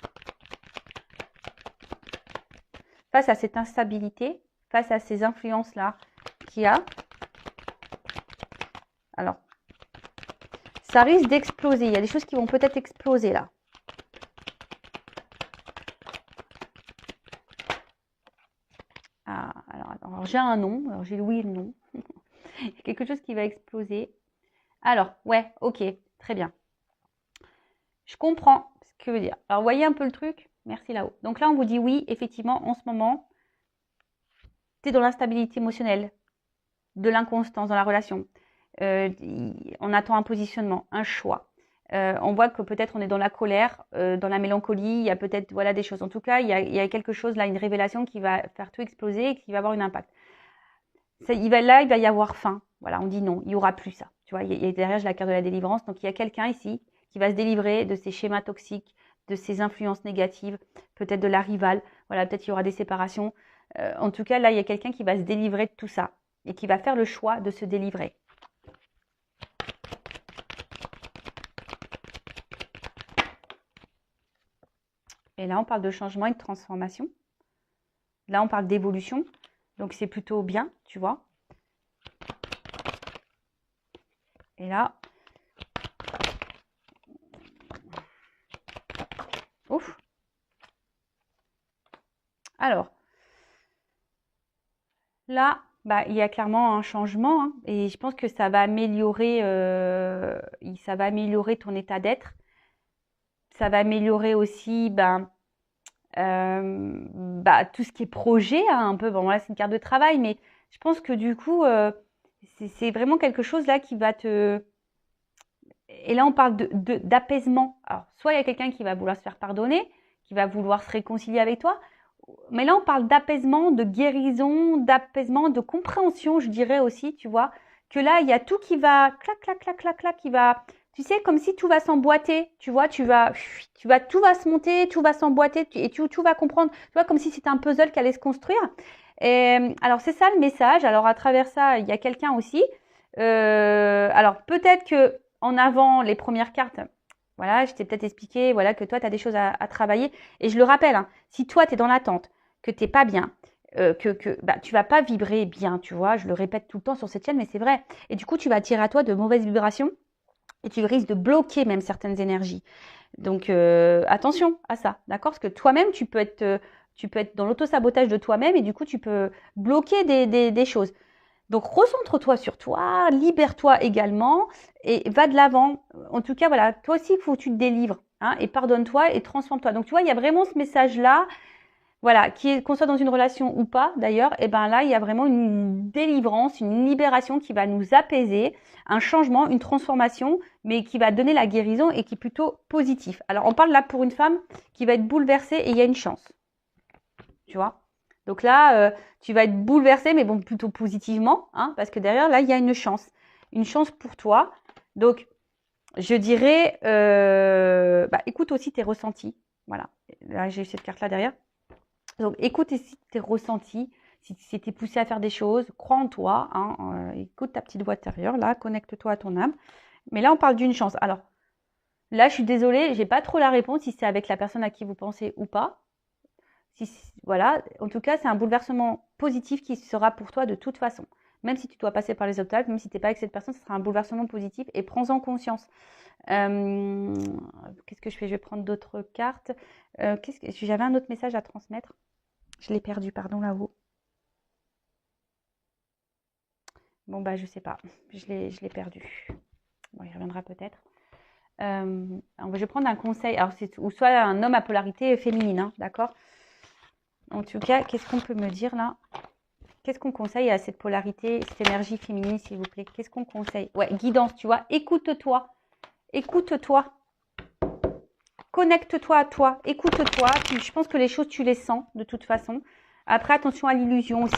Speaker 1: face à cette instabilité, face à ces influences-là qu'il y a. Alors, ça risque d'exploser. Il y a des choses qui vont peut-être exploser là. Ah, alors j'ai un nom, alors j'ai le oui et le non. Il y a quelque chose qui va exploser. Alors, ouais, ok, très bien. Je comprends ce que veut dire. Alors, voyez un peu le truc. Merci là-haut. Donc là, on vous dit oui, effectivement, en ce moment, tu es dans l'instabilité émotionnelle, de l'inconstance dans la relation. On attend un positionnement, un choix. On voit que peut-être on est dans la colère, dans la mélancolie, il y a peut-être voilà, des choses. En tout cas, il y a quelque chose là, une révélation qui va faire tout exploser et qui va avoir un impact. Il va y avoir fin. Voilà, on dit non, il n'y aura plus ça. Tu vois, derrière, j'ai la carte de la délivrance. Donc, il y a quelqu'un ici qui va se délivrer de ces schémas toxiques, de ces influences négatives, peut-être de la rivale. Voilà, peut-être il y aura des séparations. En tout cas, là, il y a quelqu'un qui va se délivrer de tout ça et qui va faire le choix de se délivrer. Et là, on parle de changement et de transformation. Là, on parle d'évolution. Donc, c'est plutôt bien, tu vois. Et là, ouf. Alors, là, bah, il y a clairement un changement hein, et je pense que ça va améliorer ton état d'être. Ça va améliorer aussi tout ce qui est projet, hein, un peu. Bon, là, c'est une carte de travail, mais je pense que du coup, c'est vraiment quelque chose là qui va te... Et là, on parle d'apaisement. Alors, soit il y a quelqu'un qui va vouloir se faire pardonner, qui va vouloir se réconcilier avec toi, mais là, on parle d'apaisement, de guérison, d'apaisement, de compréhension, je dirais aussi, tu vois, que là, il y a tout qui va clac, clac, clac, clac, clac, qui va, tu sais, comme si tout va s'emboîter, tu vois, tout va se monter, tout va s'emboîter et tout va comprendre, tu vois, comme si c'était un puzzle qui allait se construire. Et, alors, c'est ça le message. Alors, à travers ça, il y a quelqu'un aussi. Alors, peut-être que en avant, les premières cartes, voilà, je t'ai peut-être expliqué voilà, que toi, tu as des choses à travailler. Et je le rappelle, hein, si toi, tu es dans l'attente, que tu n'es pas bien, tu vas pas vibrer bien, tu vois. Je le répète tout le temps sur cette chaîne, mais c'est vrai. Et du coup, tu vas attirer à toi de mauvaises vibrations et tu risques de bloquer même certaines énergies. Donc, attention à ça, d'accord? Parce que toi-même, tu peux être dans l'auto-sabotage de toi-même et du coup, tu peux bloquer des choses. Donc, recentre-toi sur toi, libère-toi également et va de l'avant. En tout cas, voilà, toi aussi, il faut que tu te délivres hein, et pardonne-toi et transforme-toi. Donc, tu vois, il y a vraiment ce message-là, voilà, qu'on soit dans une relation ou pas d'ailleurs, et ben là, il y a vraiment une délivrance, une libération qui va nous apaiser, un changement, une transformation, mais qui va donner la guérison et qui est plutôt positif. Alors, on parle là pour une femme qui va être bouleversée et il y a une chance, tu vois. Donc là, tu vas être bouleversé, mais bon, plutôt positivement, hein, parce que derrière, là, il y a une chance pour toi. Donc, je dirais, écoute aussi tes ressentis. Voilà, là, j'ai cette carte-là derrière. Donc, écoute aussi tes ressentis. Si tu es poussé à faire des choses, crois en toi. Hein, écoute ta petite voix intérieure, là, connecte-toi à ton âme. Mais là, on parle d'une chance. Alors, là, je suis désolée, j'ai pas trop la réponse si c'est avec la personne à qui vous pensez ou pas. Voilà, en tout cas, c'est un bouleversement positif qui sera pour toi de toute façon. Même si tu dois passer par les obstacles, même si tu n'es pas avec cette personne, ce sera un bouleversement positif et prends-en conscience. Qu'est-ce que je fais? Je vais prendre d'autres cartes. J'avais un autre message à transmettre. Je l'ai perdu, pardon, là-haut. Bon, bah, je sais pas. Je l'ai perdu. Bon, il reviendra peut-être. Je vais prendre un conseil. Alors, ou soit un homme à polarité féminine, hein, d'accord? En tout cas, qu'est-ce qu'on peut me dire là? Qu'est-ce qu'on conseille à cette polarité, cette énergie féminine, s'il vous plaît? Qu'est-ce qu'on conseille? Ouais, guidance, tu vois. Écoute-toi. Écoute-toi. Connecte-toi à toi. Écoute-toi. Je pense que les choses, tu les sens de toute façon. Après, attention à l'illusion aussi.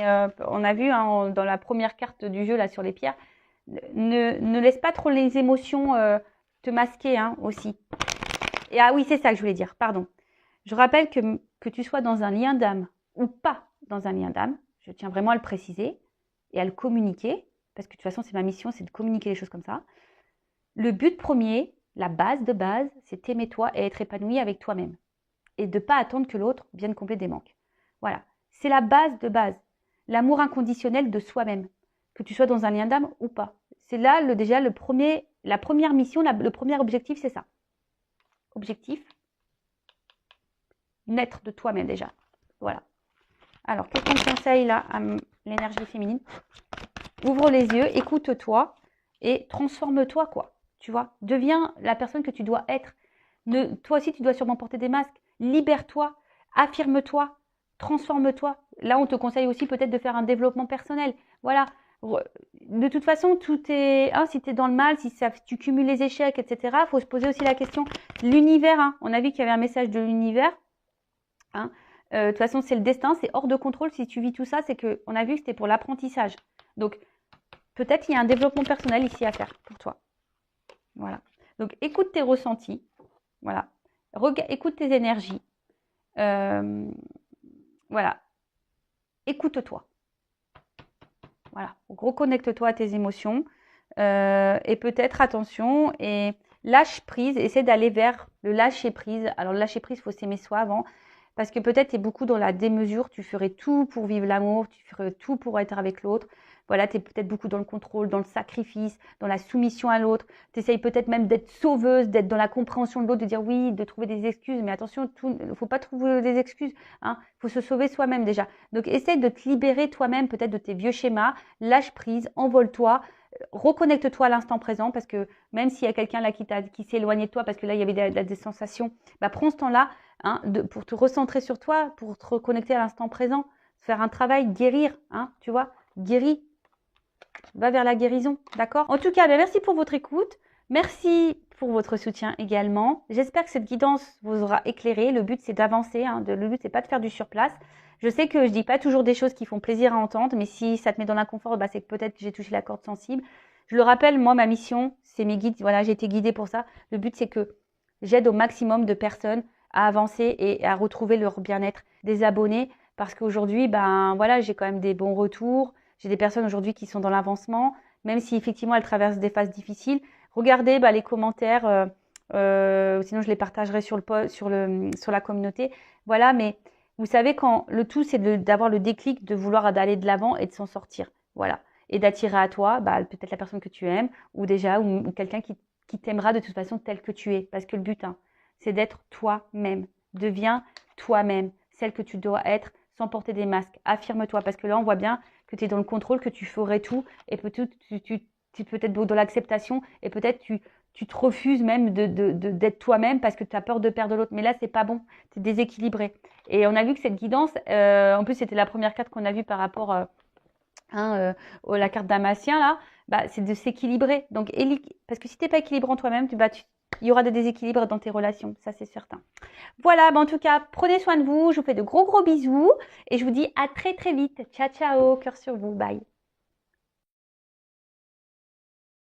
Speaker 1: Hein, mais on a vu hein, dans la première carte du jeu, là, sur les pierres, ne laisse pas trop les émotions te masquer hein, aussi. Et ah oui, c'est ça que je voulais dire. Pardon. Je rappelle que tu sois dans un lien d'âme ou pas dans un lien d'âme, je tiens vraiment à le préciser et à le communiquer, parce que de toute façon, c'est ma mission, c'est de communiquer les choses comme ça. Le but premier, la base de base, c'est t'aimer toi et être épanoui avec toi-même. Et de ne pas attendre que l'autre vienne combler des manques. Voilà, c'est la base de base. L'amour inconditionnel de soi-même, que tu sois dans un lien d'âme ou pas. c'est là déjà la première mission, le premier objectif, c'est ça. Objectif, naître de toi-même déjà. Voilà. Alors, qu'est-ce qu'on conseille là à l'énergie féminine? Ouvre les yeux, écoute-toi et transforme-toi, quoi. Tu vois, deviens la personne que tu dois être. Toi aussi, tu dois sûrement porter des masques. Libère-toi, affirme-toi, transforme-toi. Là, on te conseille aussi peut-être de faire un développement personnel. Voilà. De toute façon, tout est... Hein, si tu es dans le mal, si tu cumules les échecs, etc., il faut se poser aussi la question. L'univers, hein, on a vu qu'il y avait un message de l'univers. Hein, de toute façon, c'est le destin, c'est hors de contrôle. Si tu vis tout ça, c'est qu'on a vu que c'était pour l'apprentissage. Donc, peut-être qu'il y a un développement personnel ici à faire pour toi. Voilà. Donc, écoute tes ressentis. Voilà. Écoute tes énergies. Voilà. Écoute-toi. Voilà. Reconnecte-toi à tes émotions. Et peut-être, attention, et lâche prise. Essaie d'aller vers le lâcher prise. Alors, le lâcher prise, il faut s'aimer soi avant. Parce que peut-être tu es beaucoup dans la démesure. Tu ferais tout pour vivre l'amour. Tu ferais tout pour être avec l'autre. Voilà, tu es peut-être beaucoup dans le contrôle, dans le sacrifice, dans la soumission à l'autre. Tu essayes peut-être même d'être sauveuse, d'être dans la compréhension de l'autre, de dire oui, de trouver des excuses. Mais attention, il ne faut pas trouver des excuses. Hein. Faut se sauver soi-même déjà. Donc, essaye de te libérer toi-même peut-être de tes vieux schémas. Lâche prise, envole-toi. Reconnecte-toi à l'instant présent parce que même s'il y a quelqu'un là qui s'est éloigné de toi parce que là, il y avait des sensations, bah, prends ce temps-là hein, pour te recentrer sur toi, pour te reconnecter à l'instant présent. Faire un travail, guérir, hein, tu vois, guéris. Va vers la guérison, d'accord? En tout cas, merci pour votre écoute. Merci pour votre soutien également. J'espère que cette guidance vous aura éclairé. Le but, c'est d'avancer. Hein. Le but, c'est pas de faire du surplace. Je sais que je dis pas toujours des choses qui font plaisir à entendre, mais si ça te met dans l'inconfort, bah, c'est que peut-être que j'ai touché la corde sensible. Je le rappelle, moi, ma mission, c'est mes guides. Voilà, j'ai été guidée pour ça. Le but, c'est que j'aide au maximum de personnes à avancer et à retrouver leur bien-être, des abonnés, parce qu'aujourd'hui, ben voilà, j'ai quand même des bons retours. J'ai des personnes aujourd'hui qui sont dans l'avancement, même si effectivement elles traversent des phases difficiles. Regardez les commentaires, sinon je les partagerai sur la communauté. Voilà, mais vous savez quand le tout c'est d'avoir le déclic, de vouloir aller de l'avant et de s'en sortir. Voilà, et d'attirer à toi peut-être la personne que tu aimes ou quelqu'un qui t'aimera de toute façon tel que tu es. Parce que le but, hein, c'est d'être toi-même. Deviens toi-même, celle que tu dois être sans porter des masques. Affirme-toi parce que là on voit bien que tu es dans le contrôle, que tu ferais tout et peut-être tu es peut-être dans l'acceptation et peut-être tu te refuses même d'être toi-même parce que tu as peur de perdre l'autre. Mais là, c'est pas bon, tu es déséquilibré. Et on a vu que cette guidance, en plus, c'était la première carte qu'on a vue par rapport à la carte Damasien, là, c'est de s'équilibrer. Donc, parce que si tu n'es pas équilibré en toi-même, il y aura des déséquilibres dans tes relations, ça c'est certain. Voilà, en tout cas, prenez soin de vous, je vous fais de gros bisous et je vous dis à très très vite. Ciao, ciao, cœur sur vous, bye.